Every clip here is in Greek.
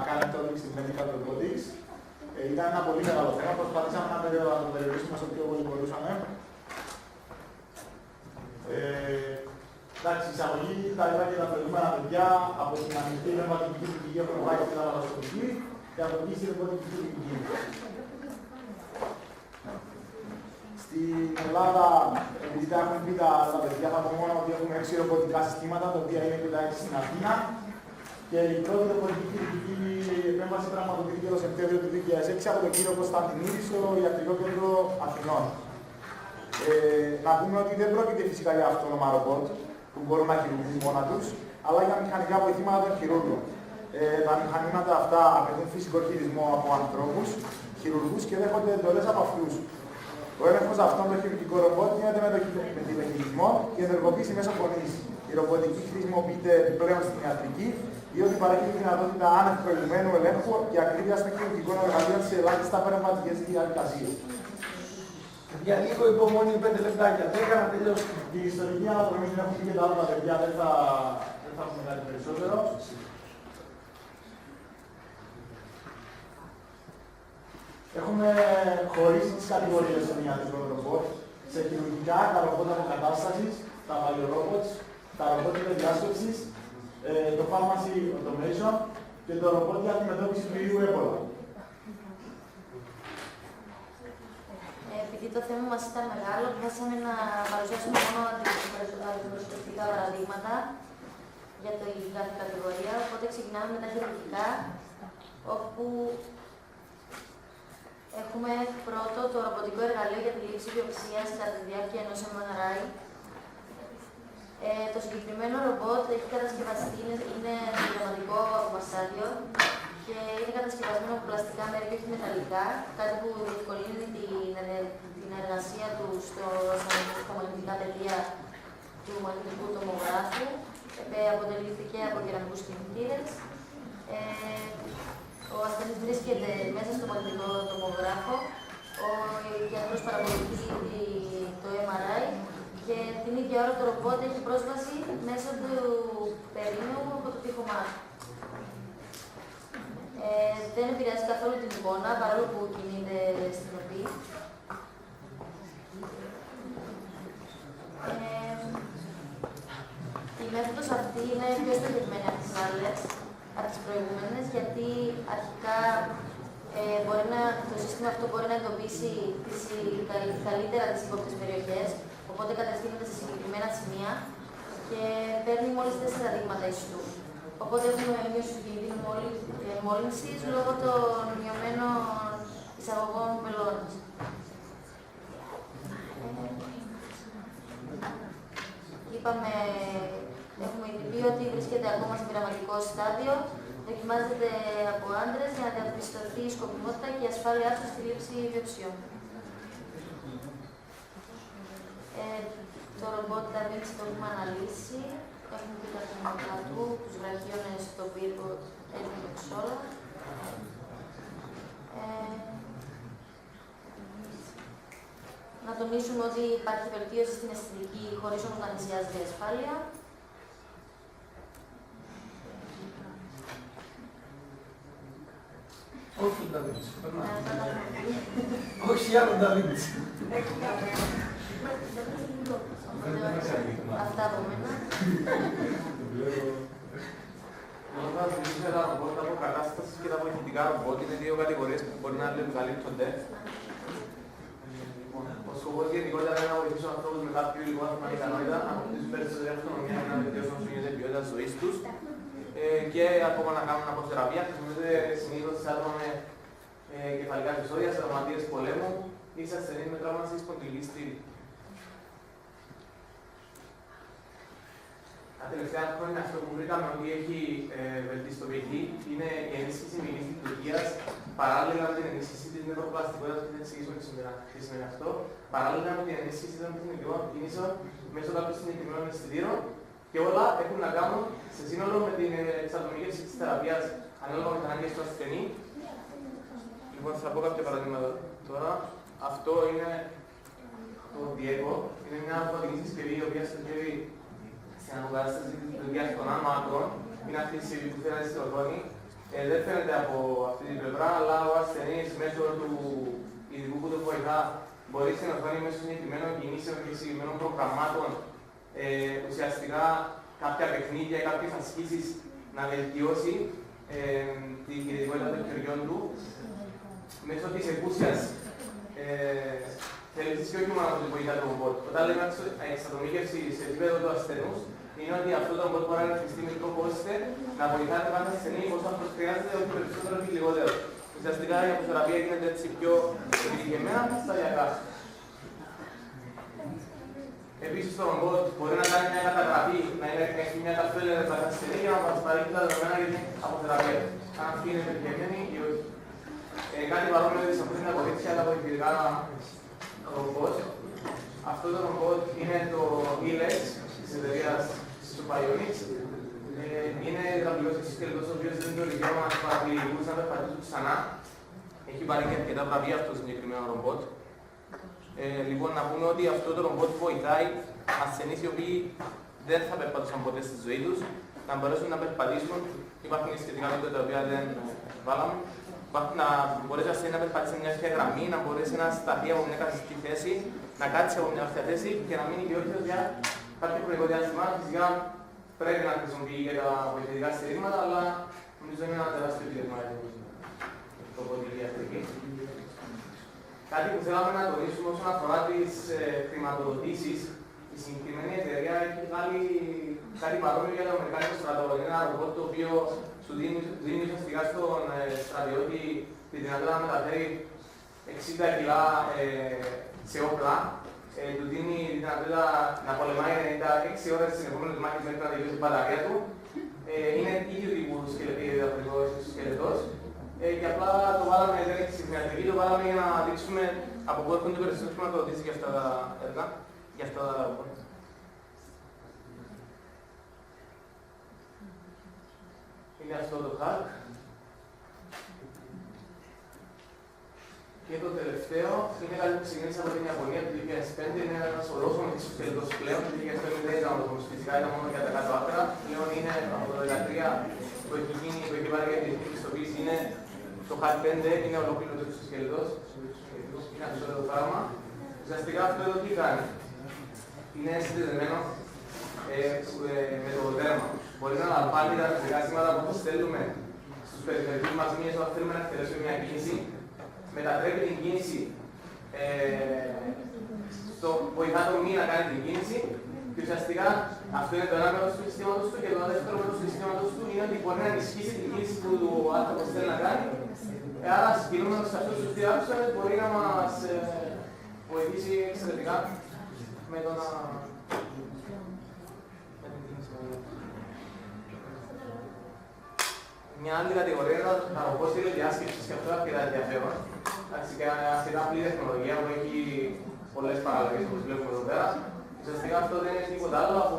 κάνει αυτό στην Medical Robotics. Ήταν ένα πολύ μεγάλο θέμα. Προσπαθήσαμε να το περιορίσουμε στο πιο πολύ μπορούσαμε. Εντάξει, εισαγωγή τα είπα και τα προηγούμενα παιδιά από την ανοιχτή πνευματική λειτουργική έχουμε πάει στην λαβαστική και από εκεί στην ρομποτική λειτουργική. Στην Ελλάδα, επειδή τα έχουν πει τα παιδιά, θα πω μόνο ότι έχουμε 6 ρομποτικά συστήματα, τα οποία είναι και τα 6 στην Αθήνα. Και η πρώτη ρομποτική λειτουργική επέμβαση πραγματοποιήθηκε το Σεπτέμβριο του 2006 από τον κύριο Κωνσταντινίδη στο Ιατρικό Κέντρο Αθηνών. Να πούμε ότι δεν πρόκειται φυσικά για αυτόνομα ρομπότ που μπορούν να χειρουργούν μόνα τους, αλλά για μηχανικά βοηθήματα των χειρούργων. Τα μηχανήματα αυτά απαιτούν φυσικό χειρισμό από ανθρώπους, χειρουργούς και δέχονται εντολές από αυτούς. Ο έλεγχος αυτών των χειρουργικών ρομπότ γίνεται με τηλεχειρισμό και ενεργοποίηση μέσω φωνής. Η ρομποτική χρησιμοποιείται πλέον στην ιατρική, διότι παρέχει τη δυνατότητα άνευ προηγουμένου ελέγχου και ακρίβεια των χειρουργικών εργαλείων σε ελάχιστα πνευματικές διαδικασίες. Για λίγο υπομονή, 5 λεπτάκια. Δεν έκανα τελειώσει. Η ιστορική αναδρομή την έχουν πει και τα άλλα παιδιά, δεν θα πούμε κάτι περισσότερο. Έχουμε χωρίσει τις κατηγορίες των ιατρικών ρομπότ σε χειρουργικά, τα ρομπότ αποκατάστασης, τα παλιορόμποτ, τα ρομπότ διάσκεψης, το pharmacy automation και το ρομπότ για αντιμετώπιση του ιού Ebola. Επειδή το θέμα μας ήταν μεγάλο, προσπαθήσαμε να παρουσιάσουμε μόνο αντιπροσωπευτικά παραδείγματα για το κάθε κατηγορία. Οπότε ξεκινάμε με τα χειρουργικά, όπου έχουμε πρώτο το ρομποτικό εργαλείο για τη λήψη βιοψίας κατά τη διάρκεια ενός MRI. Το συγκεκριμένο ρομπότ έχει κατασκευαστεί, είναι πειραματικό από στάδιο και είναι κατασκευασμένο από πλαστικά μέρη και όχι μεταλλικά, κάτι που διευκολύνει την εργασία του στα μαγνητικά πεδία του μαγνητικού τομογράφου. Αποτελήθηκε από κεραμικούς κινητήρες. Ο ασθενής βρίσκεται μέσα στο μαγνητικό τομογράφο. Ο γιατρός παρακολουθεί το MRI και την ίδια ώρα το ρομπότ έχει πρόσβαση μέσω του περίμενου από το τείχομά του. Δεν επηρεάζει καθόλου την εικόνα, παρόλο που κινείται στην οπή. Η μέθοδος αυτή είναι πιο στοχευμένη από τις άλλες, από τις προηγούμενες, γιατί αρχικά το σύστημα αυτό μπορεί να εντοπίσει καλύτερα τις ύποπτες περιοχές, οπότε κατευθύνεται σε συγκεκριμένα σημεία και παίρνει μόλις 4 δείγματα ιστού. Οπότε έχουμε μείωση του κινδύνου μόλυνσης λόγω των μειωμένων εισαγωγών πελώνας. Είπαμε, έχουμε ήδη πει ότι βρίσκεται ακόμα σε πειραματικό στάδιο, δοκιμάζεται από άντρες για να διαπιστωθεί η σκοπιμότητα και η ασφάλειά του στη λήψη βιοψιών. Το ρομπότ Νταβίντσι το έχουμε αναλύσει. Έχουμε πει τα θέματα του, τους βραχίονες στον πύργο, έχουμε το ξόλα. Να τονίσουμε ότι υπάρχει βελτίωση στην αισθητική χωρίς όμως να πλησιάζεται η ασφάλεια. Όχι το Νταβίντσι. Όχι άλλο Νταβίντσι. Αυτά από μένα. Θα μιλήσουμε για τα ρομπότ αποκατάστασης και τα βοηθητικά ρομπότ. Είναι δύο κατηγορίες που μπορεί να καλύπτονται. Ο σκοπός γενικότερα είναι να βοηθήσουν ανθρώπους με κάποιο υλικό ικανότητα να αποκτήσουν περισσότερη αυτονομία και να βελτιώσουν όσο γίνεται την ποιότητα της ζωής τους και ακόμα να κάνουν αποθεραπεία. Χρησιμοποιούνται συνήθως σε άτομα με κεφαλικά επεισόδια, σε τραυματίες πολέμου ή σε ασθενείς με τραύμα στη σπονδυλική στήλη. Τα τελευταία χρόνια αυτό που βρήκαμε ότι έχει βελτιστοποιηθεί είναι η ενίσχυση μυϊκής λειτουργίας παράλληλα με την ενίσχυση της νευροπλαστικότητας που θα εξηγήσουμε τι σημαίνει αυτό, παράλληλα με την ενίσχυση των πνευματικών κινήσεων μέσω κάποιων συγκεκριμένων αισθητήρων και όλα έχουν να κάνουν σε σύνολο με την εξατομίκευση της θεραπείας ανάλογα με τις ανάγκες του ασθενή. Λοιπόν, θα πω κάποια παραδείγματα τώρα. Αυτό είναι το Diego. Είναι μια αυτοματική συσκευή η οποία στοχεύει στην αποκατάσταση της λειτουργίας των άμμακρων. Είναι αυτή η συσκευή που θέλει στη οθόνη. Δεν φαίνεται από αυτή την πλευρά, αλλά ο ασθενής μέσω του ειδικού που τον βοηθά μπορεί στην οθόνη μέσω συγκεκριμένων κινήσεων και συγκεκριμένων προγραμμάτων ουσιαστικά κάποια παιχνίδια ή κάποιες ασκήσεις να βελτιώσει την κινητικότητα των χεριών του μέσω της εκούσιας θέλησης και όχι μόνο από την βοήθεια του ρομπότ. Όταν λέμε εξατομίκευση σε επίπεδο του ασθενούς, είναι ότι αυτό το ρομπότ μπορεί να ρυθμιστεί με τρόπο ώστε να βοηθάει τον κάθε ασθενή όσο αυτό χρειάζεται, όχι περισσότερο ή λιγότερο. Ουσιαστικά η αποθεραπεία γίνεται έτσι πιο επιτυχημένα σταδιακά. Επίσης, το ρομπότ μπορεί να κάνει μια καταγραφή, να έχει μια ταυτότητα για τον ασθενή για να μας παρέχει τα δεδομένα για την αποθεραπεία. Αν αυτή είναι επιτυχημένη ή όχι. Κάτι παρόμοιο της αυτή είναι βοήθεια τα βοηθητικά ρομπότ. Αυτό το ρομπότ είναι το e-lex της εταιρείας Bionics. Είναι γραφειός σκελετός ο οποίος δίνει το δικαίωμα στους παραπληγικούς να περπατήσουν ξανά. Έχει πάρει και αρκετά βραβεία αυτό το συγκεκριμένο ρομπότ. Λοιπόν, να πούμε ότι αυτό το ρομπότ βοηθάει ασθενείς οι οποίοι δεν θα περπατούσαν ποτέ στη ζωή τους να μπορέσουν να περπατήσουν. Υπάρχουν σχετικά βίντεο τα οποία δεν βάλαμε. Να μπορέσει ασθενής να περπατήσει σε μια όρθια γραμμή, να μπορέσει να σταθεί από μια καθιστική θέση, να κάτσει από μια όρθια θέση και να μείνει όρθιος για κάποιο χρονικό διάστημα. Φυσικά πρέπει να χρησιμοποιεί και τα βοηθητικά στηρίγματα, αλλά νομίζω είναι ένα τεράστιο επίδευμα για το ποδηλή ιατρική. Κάτι που θέλαμε να τονίσουμε όσον αφορά τις χρηματοδοτήσεις, η συγκεκριμένη εταιρεία έχει βγάλει κάτι παρόμοιο για το Αμερικάνικο στρατό. Είναι ένα ρομπότ το οποίο σου δίνει ουσιαστικά στον στρατιώτη τη δυνατότητα να μεταφέρει 60 κιλά σε όπλα. Του δίνει τη δυνατότητα να πολεμάει 96 ώρες στις επόμενες μάχες μέχρι να τελειώσει η μπαταρία του. Είναι ίδιο τύπου σκελετός. Και απλά το βάλαμε, δεν έχει συμμετοχή, το βάλαμε για να δείξουμε από πού έρχονται οι περισσότερες χρηματοδοτήσεις για αυτά τα έργα, για αυτά τα ρομπότ. Είναι αυτό το hack. Και το τελευταίο είναι κάτι που ξεκίνησε από την Ιαπωνία το 2005. Είναι ένας ολόκληρος σκελετός πλέον. Το 2005 δεν ήταν ολόκληρος, φυσικά ήταν μόνο για τα κάτω άκρα. Πλέον είναι από το 2013 που έχει πάρει για την πιστοποίηση. Είναι το HAT 5, είναι ολόκληρος σκελετός. Είναι αυτό το πράγμα. Ουσιαστικά αυτό εδώ τι κάνει. Είναι συνδεδεμένο με το δέρμα. Μπορεί να λαμβάνει τα φυσικά σήματα που στέλνουμε στους περιφερειακούς μας μήνες όταν θέλουμε να εκτελέσουμε μια κίνηση. Μετατρέπει την κίνηση, βοηθά το μη να κάνει την κίνηση και ουσιαστικά αυτό είναι το ένα μέρος του συστήματος του και το δεύτερο μέρος του συστήματος του είναι ότι μπορεί να ενισχύσει την κίνηση που το άνθρωπο θέλει να κάνει. Άρα, συγκινούμενος σε αυτούς τους δύο άξονες μπορεί να μας βοηθήσει εξαιρετικά με το να... Μια άλλη κατηγορία είναι τα ρομπότ τηλεδιάσκεψης και αυτό είναι αρκετά ενδιαφέρον. Και αρκετά απλή τεχνολογία που έχει πολλές παραλλαγές όπως βλέπουμε εδώ πέρα. Ουσιαστικά αυτό δεν είναι τίποτα άλλο από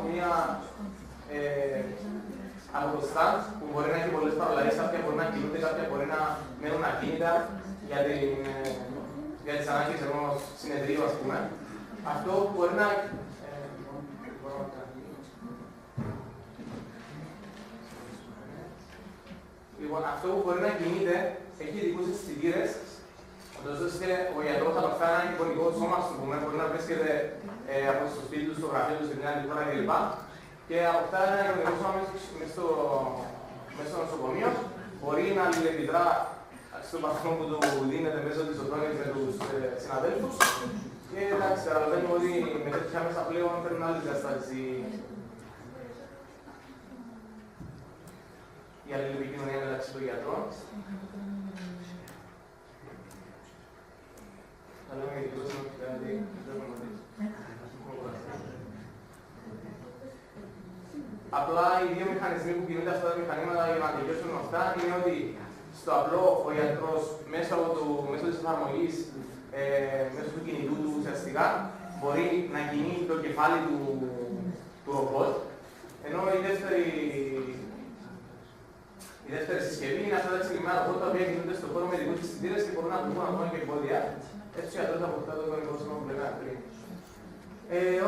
από το stand που μπορεί να έχει πολλές παραλλαγές, κάποια μπορεί να κινούνται, κάποια μπορεί να μένουν ακίνητα για τις ανάγκες ενός συνεδρίου, ας πούμε. Αυτό μπορεί να... Λοιπόν, αυτό που μπορεί να κινείται έχει ειδικούς αισθητήρες, ώστε ο γιατρός από αυτά ένα εικονικό σώμα, μπορεί να βρίσκεται από το σπίτι του, στο γραφείο του, σε μια άλλη χώρα κλπ. Και από αυτά ένα εικονικό σώμα μέσα στο νοσοκομείο μπορεί να αλληλεπιδρά στον βαθμό που του δίνεται μέσω της οθόνης με τους συναδέλφους. Και εντάξει, καταλαβαίνουμε ότι με τέτοια μέσα πλέον παίρνουν άλλη διαστάση η αλληλεπικοινωνία μεταξύ των γιατρών. Θα λέμε για την κόσμο και κάτι απλά οι δύο μηχανισμοί που κινούνται αυτά τα μηχανήματα για να τελειώσουν αυτά είναι ότι στο απλό ο γιατρός μέσω της εφαρμογής, μέσω του κινητού του ουσιαστικά μπορεί να κινεί το κεφάλι του ρομπότ, ενώ η δεύτερη συσκευή είναι αυτά τα συγκεκριμένα ρομπότ τα οποία κινούνται στον χώρο με ειδικούς αισθητήρες και μπορούν να βγουν ακόμα και εμπόδια. Έτσι ο γιατρός αποκτά το εικονικό σώμα που λέγαμε πριν.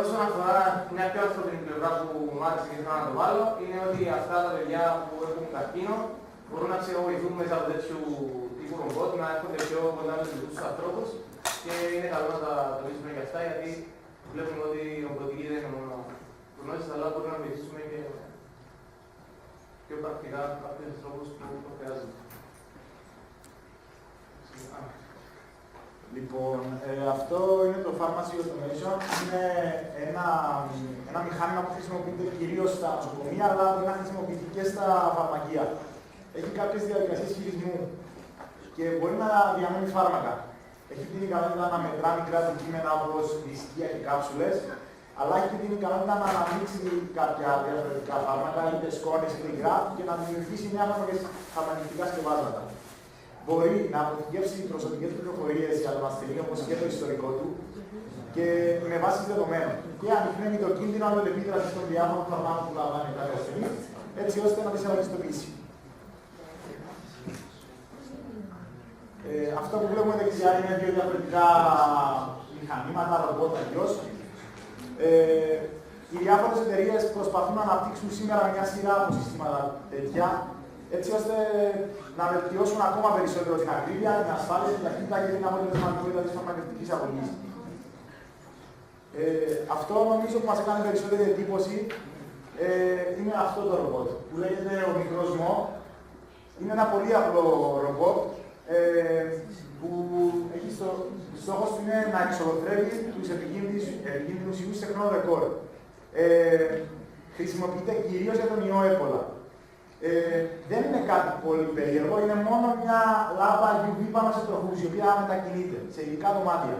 Όσον αφορά μια πιο ανθρώπινη πλευρά που μου άρεσε και ήθελα να το βάλω, είναι ότι αυτά τα παιδιά που έχουν καρκίνο μπορούν να ξεβοηθούν μέσα από τέτοιου τύπου ρομπότ, να έρχονται πιο κοντά με τους ανθρώπους και είναι καλό να τα τονίσουμε και αυτά γιατί βλέπουμε ότι η ρομποτική δεν είναι μόνο γνώσεις, αλλά μπορούμε να βοηθήσουμε και πιο πρακτικά κάποιους ανθρώπους που το χρειάζονται. Λοιπόν, αυτό είναι το Pharmacy Automation. Είναι ένα μηχάνημα που χρησιμοποιείται κυρίως στα νοσοκομεία, αλλά μπορεί να χρησιμοποιηθεί και στα φαρμακεία. Έχει κάποιες διαδικασίες χειρισμού και μπορεί να διανέμει φάρμακα. Έχει την ικανότητα να μετρά μικρά αντικείμενα όπως δισκία και κάψουλες, αλλά έχει την ικανότητα να αναμίξει κάποια διαφορετικά φάρμακα, είτε σκόνες είτε υγρά, και να δημιουργήσει νέα φαρμακευτικά σκευάσματα. Μπορεί να αποθηκεύσει προσωπικές πληροφορίες για τον ασθενή, όπως και το ιστορικό του, και με βάση δεδομένων. Και ανοιχνεύει το κίνδυνο αλληλεπίδραση των διάφορων φαρμάκων που λαμβάνει κάθε ασθενή, έτσι ώστε να τις ελαχιστοποιήσει. Αυτό που βλέπουμε δεξιά είναι δύο διαφορετικά μηχανήματα, ρομπότ αλλιώς. Οι διάφορες εταιρείες προσπαθούν να αναπτύξουν σήμερα μια σειρά από συστήματα τέτοια, έτσι ώστε να βελτιώσουν ακόμα περισσότερο την ακρίβεια, την ασφάλεια, την ταχύτητα και την αποτελεσματικότητα της φαρμακευτικής αγωγής. Αυτό νομίζω που μας έκανε περισσότερη εντύπωση είναι αυτό το ρομπότ, που λέγεται ο μικρός Mo. Είναι ένα πολύ απλό ρομπότ, που έχει στόχος του είναι να εξολοθρεύει τους επικίνδυνους ιούς σε χρόνο ρεκόρ. Χρησιμοποιείται κυρίως για τον ιό Έμπολα. Δεν είναι κάτι πολύ περίεργο, είναι μόνο μια λάμπα UV πάνω σε τροχούς, η οποία μετακινείται σε υλικά δωμάτια.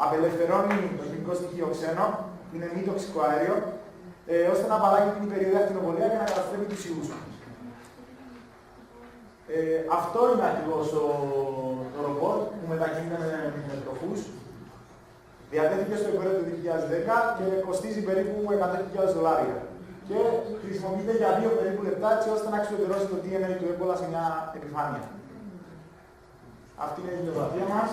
Απελευθερώνει το χημικό στοιχείο ξένο, είναι μη τοξικό αέριο, ώστε να απαλλάγει την υπεριοδία ακτινοβολία και να καταστρέφει τους ιούς. Αυτό είναι ακριβώς το ρομπότ που μετακινείται με τροχούς. Διατέθηκε στο εμπόριο του 2010 και κοστίζει περίπου $100.000. Και χρησιμοποιείται για 2 περίπου λεπτά, έτσι ώστε να εξουδετερώσει το DNA του έμπολα σε μια επιφάνεια. Αυτή είναι η βιβλιογραφία μας.